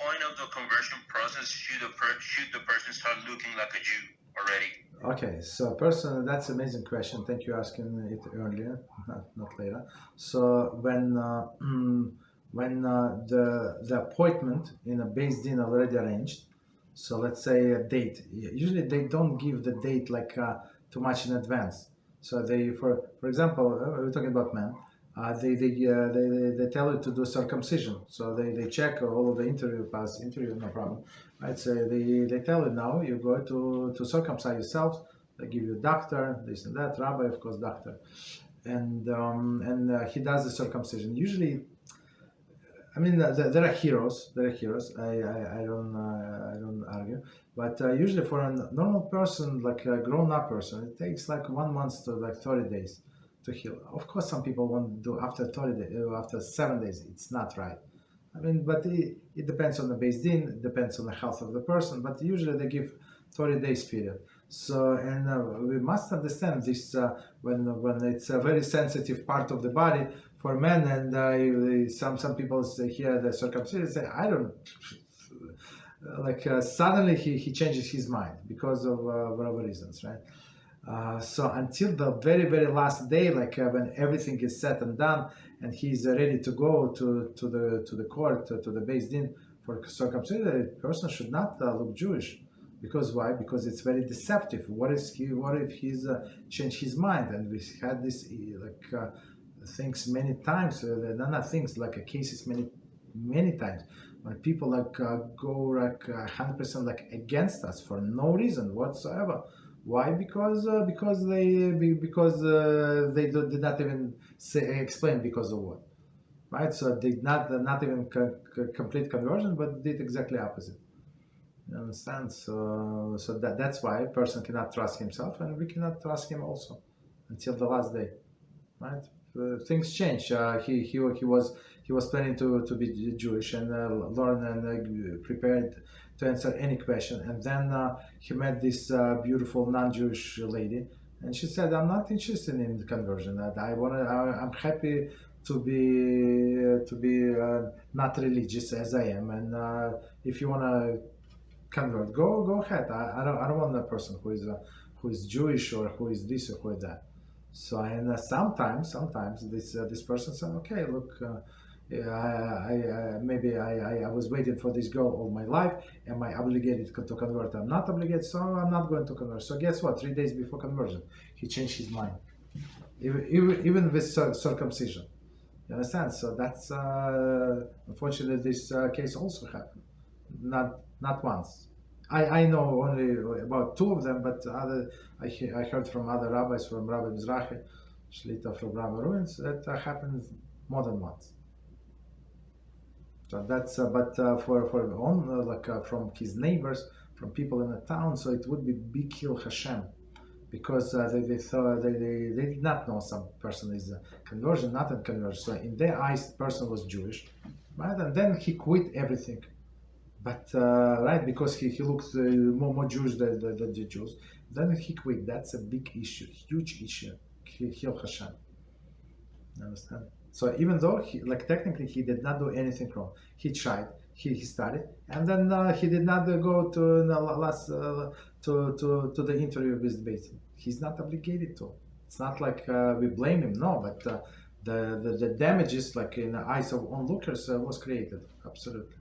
point of the conversion process should the person start looking like a Jew already? Okay, so person, that's an amazing question. Thank you for asking it earlier, not later. So when the appointment in a Beis Din already arranged, so let's say a date. Usually they don't give the date like too much in advance. So they, for example, we're talking about men. They tell you to do circumcision. So they check all of the pass interview, no problem. Right? So they tell you now you go to circumcise yourself. They give you doctor, this and that, rabbi, of course, doctor, and he does the circumcision. Usually, I mean, there are heroes. There are heroes. I don't argue. But usually, for a normal person, like a grown-up person, it takes like 1 month to like 30 days to heal. Of course, some people want to do after 30 days, after 7 days. It's not right. I mean, but it depends on the Beis Din. It depends on the health of the person. But usually, they give 30 days period. So, and we must understand this when it's a very sensitive part of the body for men, and some people hear the circumcision say, I don't like suddenly he changes his mind because of whatever reasons, right? So until the very last day, like when everything is said and done, and he's ready to go to the court, to the Beis Din for circumcision, the person should not look Jewish. Because why? Because it's very deceptive. What if he's changed his mind? And we had this things many times. Not things like cases many times when people go 100% against us for no reason whatsoever. Why? Because they did not even explain because of what, right? So they not even complete conversion, but did exactly opposite. You understand? So that's why a person cannot trust himself, and we cannot trust him also until the last day, right? Things change. He was planning to be Jewish and learn and prepared to answer any question, and then he met this beautiful non-Jewish lady, and she said, "I'm not interested in conversion. I'm happy to be not religious as I am, and if you wanna convert, go ahead. I don't want a person who is Jewish or who is this or who is that." So and sometimes this person said, "Okay, look, maybe I was waiting for this girl all my life. Am I obligated to convert? I'm not obligated, so I'm not going to convert." So guess what? 3 days before conversion, he changed his mind, even with circumcision. You understand? So that's unfortunately this case also happened. Not once. I know only about 2 of them, but I heard from other rabbis, from Rabbi BeEzrat, Shlita from Rabbi Ruins, that happened more than once. So that's but for from his neighbors, from people in the town, so it would be big kill HaShem, because they thought they did not know some person is a conversion, not a conversion. So in their eyes, the person was Jewish, right? And then he quit everything. But right, because he looked more Jewish than the Jews, then he quit. That's a big issue, huge issue. Kill HaShem. You understand? So even though technically he did not do anything wrong, he tried, he studied, and then he did not go to to the interview with Beis Din. He's not obligated to. It's not like we blame him, no. But the damages, like in the eyes of onlookers, was created. Absolutely.